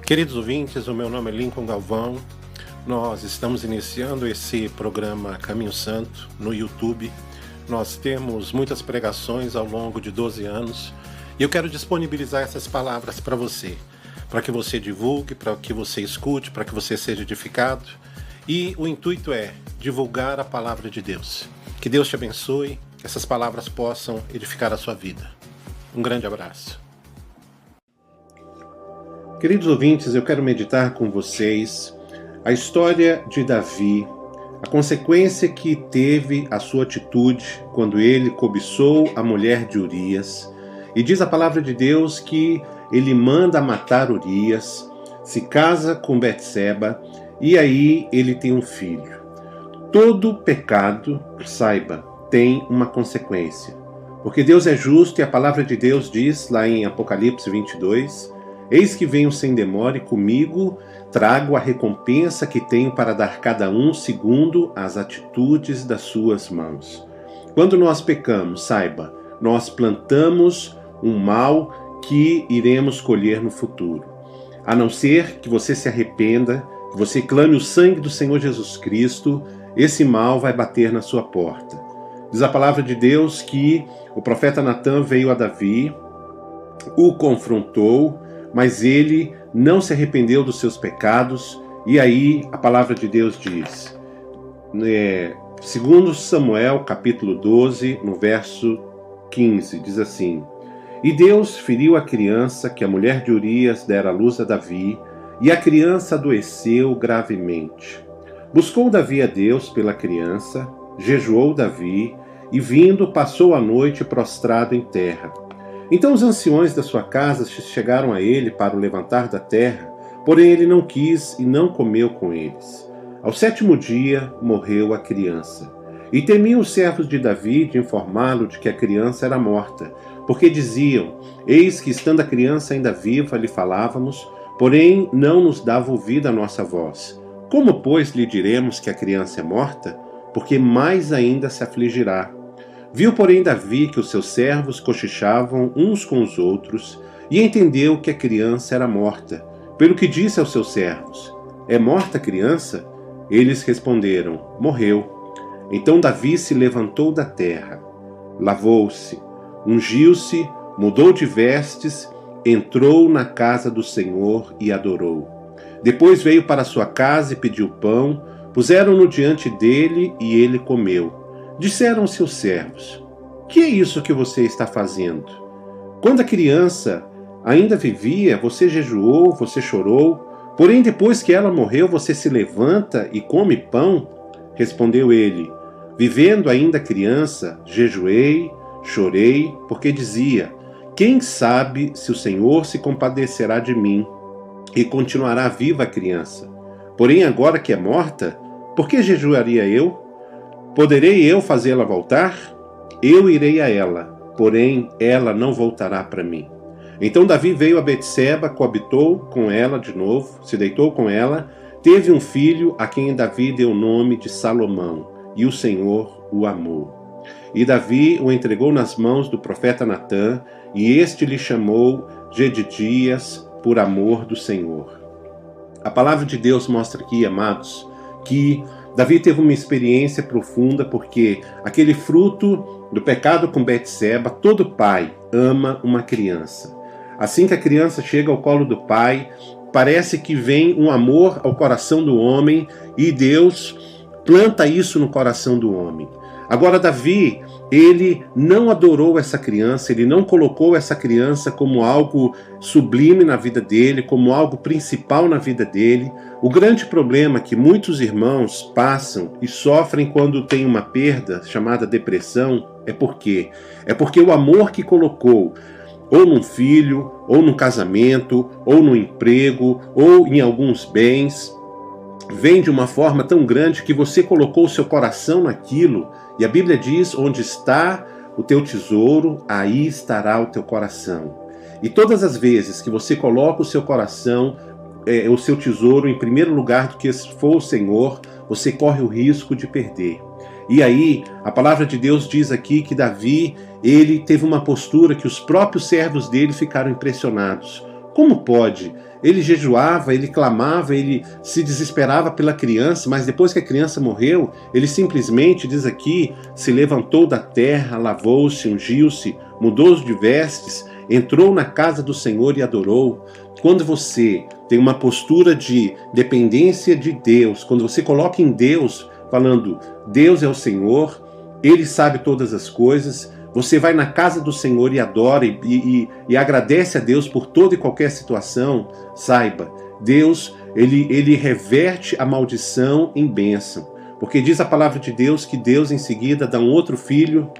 Queridos ouvintes, o meu nome é Lincoln Galvão. Nós estamos iniciando esse programa Caminho Santo no YouTube. Nós temos muitas pregações ao longo de 12 anos e eu quero disponibilizar essas palavras para você, para que você divulgue, para que você escute, para que você seja edificado. E o intuito é divulgar a palavra de Deus. Que Deus te abençoe, que essas palavras possam edificar a sua vida. Um grande abraço. Queridos ouvintes, eu quero meditar com vocês a história de Davi, a consequência que teve a sua atitude quando ele cobiçou a mulher de Urias. E diz a palavra de Deus que ele manda matar Urias, se casa com Betseba e aí ele tem um filho. Todo pecado, saiba, tem uma consequência. Porque Deus é justo e a palavra de Deus diz lá em Apocalipse 22: eis que venho sem demora e comigo trago a recompensa que tenho para dar cada um segundo as atitudes das suas mãos. Quando nós pecamos, saiba, nós plantamos um mal que iremos colher no futuro. A não ser que você se arrependa, que você clame o sangue do Senhor Jesus Cristo, esse mal vai bater na sua porta. Diz a palavra de Deus que o profeta Natan veio a Davi, o confrontou, mas ele não se arrependeu dos seus pecados. E aí a palavra de Deus diz, segundo Samuel capítulo 12, no verso 15, diz assim: e Deus feriu a criança que a mulher de Urias dera à luz a Davi, e a criança adoeceu gravemente. Buscou Davi a Deus pela criança, jejuou Davi, e vindo passou a noite prostrado em terra. Então os anciões da sua casa chegaram a ele para o levantar da terra, porém ele não quis e não comeu com eles. Ao 7º dia morreu a criança. E temiam os servos de Davi de informá-lo de que a criança era morta, porque diziam: eis que estando a criança ainda viva lhe falávamos, porém não nos dava ouvido a nossa voz. Como, pois, lhe diremos que a criança é morta? Porque mais ainda se afligirá. Viu, porém, Davi que os seus servos cochichavam uns com os outros, e entendeu que a criança era morta, pelo que disse aos seus servos: é morta a criança? Eles responderam: morreu. Então Davi se levantou da terra, lavou-se, ungiu-se, mudou de vestes, entrou na casa do Senhor e adorou. Depois veio para sua casa e pediu pão, puseram-no diante dele e ele comeu. Disseram seus servos: que é isso que você está fazendo? Quando a criança ainda vivia, você jejuou, você chorou, porém depois que ela morreu, você se levanta e come pão? Respondeu ele: vivendo ainda a criança, jejuei, chorei, porque dizia: quem sabe se o Senhor se compadecerá de mim e continuará viva a criança? Porém agora que é morta, por que jejuaria eu? Poderei eu fazê-la voltar? Eu irei a ela, porém ela não voltará para mim. Então Davi veio a Betseba, coabitou com ela de novo, se deitou com ela, teve um filho a quem Davi deu o nome de Salomão, e o Senhor o amou. E Davi o entregou nas mãos do profeta Natan, e este lhe chamou Jedidias, por amor do Senhor. A palavra de Deus mostra aqui, amados, que Davi teve uma experiência profunda, porque aquele fruto do pecado com Betseba, todo pai ama uma criança. Assim que a criança chega ao colo do pai, parece que vem um amor ao coração do homem e Deus planta isso no coração do homem. Agora Davi, ele não adorou essa criança, ele não colocou essa criança como algo sublime na vida dele, como algo principal na vida dele. O grande problema que muitos irmãos passam e sofrem quando tem uma perda chamada depressão é porque o amor que colocou ou num filho, ou num casamento, ou no emprego, ou em alguns bens, vem de uma forma tão grande que você colocou o seu coração naquilo. E a Bíblia diz: onde está o teu tesouro, aí estará o teu coração. E todas as vezes que você coloca o seu coração, o seu tesouro em primeiro lugar do que for o Senhor, você corre o risco de perder. E aí, a palavra de Deus diz aqui que Davi, ele teve uma postura que os próprios servos dele ficaram impressionados. Como pode? Ele jejuava, ele clamava, ele se desesperava pela criança, mas depois que a criança morreu, ele simplesmente, diz aqui, se levantou da terra, lavou-se, ungiu-se, mudou de vestes, entrou na casa do Senhor e adorou. Quando você tem uma postura de dependência de Deus, quando você coloca em Deus, falando, Deus é o Senhor, Ele sabe todas as coisas, você vai na casa do Senhor e adora e agradece a Deus por toda e qualquer situação, saiba, Deus, ele reverte a maldição em bênção. Porque diz a palavra de Deus que Deus em seguida dá um outro filho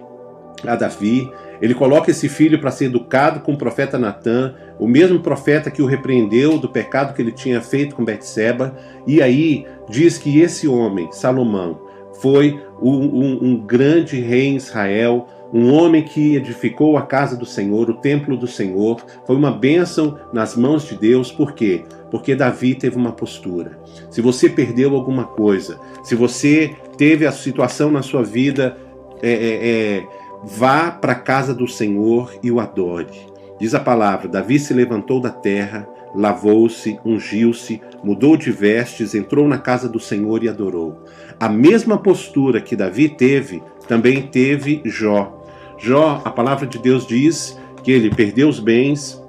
a Davi. Ele coloca esse filho para ser educado com o profeta Natã, o mesmo profeta que o repreendeu do pecado que ele tinha feito com Betseba. E aí diz que esse homem, Salomão, foi um grande rei em Israel, um homem que edificou a casa do Senhor, o templo do Senhor, foi uma bênção nas mãos de Deus. Por quê? Porque Davi teve uma postura. Se você perdeu alguma coisa, se você teve a situação na sua vida, vá para a casa do Senhor e o adore. Diz a palavra, Davi se levantou da terra, lavou-se, ungiu-se, mudou de vestes, entrou na casa do Senhor e adorou. A mesma postura que Davi teve, também teve Jó. Jó, a palavra de Deus diz que ele perdeu os bens,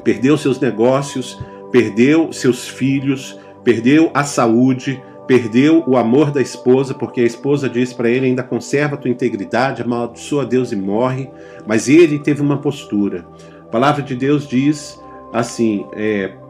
perdeu seus negócios, perdeu seus filhos, perdeu a saúde, perdeu o amor da esposa, porque a esposa diz para ele, ainda conserva a tua integridade, amaldiçoa Deus e morre, mas ele teve uma postura. A palavra de Deus diz assim,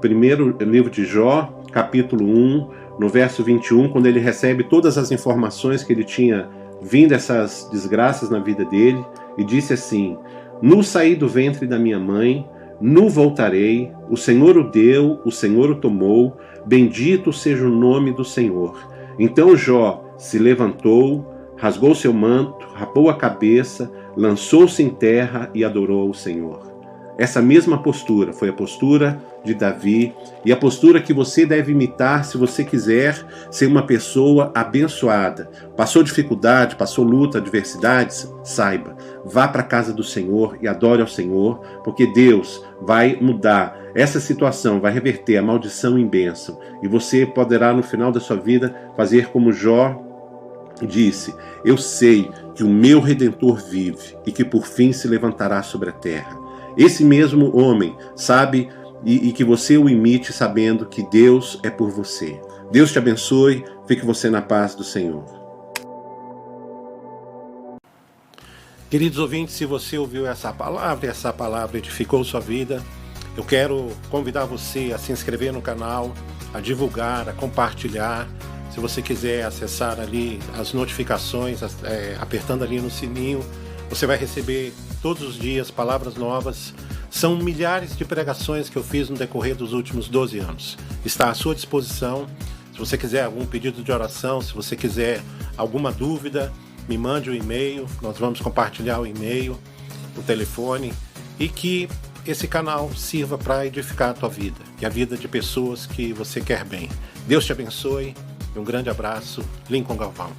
primeiro livro de Jó, capítulo 1, no verso 21, quando ele recebe todas as informações que ele tinha vindo essas desgraças na vida dele, e disse assim, nu saí do ventre da minha mãe, nu voltarei, o Senhor o deu, o Senhor o tomou, bendito seja o nome do Senhor. Então Jó se levantou, rasgou seu manto, rapou a cabeça, lançou-se em terra e adorou o Senhor. Essa mesma postura foi a postura de Davi e a postura que você deve imitar se você quiser ser uma pessoa abençoada. Passou dificuldade, passou luta, adversidades? Saiba, vá para a casa do Senhor e adore ao Senhor, porque Deus vai mudar essa situação, vai reverter a maldição em bênção. E você poderá no final da sua vida fazer como Jó disse, eu sei que o meu Redentor vive e que por fim se levantará sobre a terra. Esse mesmo homem sabe e que você o imite sabendo que Deus é por você. Deus te abençoe, fique você na paz do Senhor. Queridos ouvintes, se você ouviu essa palavra e essa palavra edificou sua vida, eu quero convidar você a se inscrever no canal, a divulgar, a compartilhar. Se você quiser acessar ali as notificações, apertando ali no sininho, você vai receber todos os dias palavras novas. São milhares de pregações que eu fiz no decorrer dos últimos 12 anos. Está à sua disposição. Se você quiser algum pedido de oração, se você quiser alguma dúvida, me mande um e-mail. Nós vamos compartilhar o e-mail, o telefone, e que esse canal sirva para edificar a tua vida e a vida de pessoas que você quer bem. Deus te abençoe e um grande abraço. Lincoln Galvão.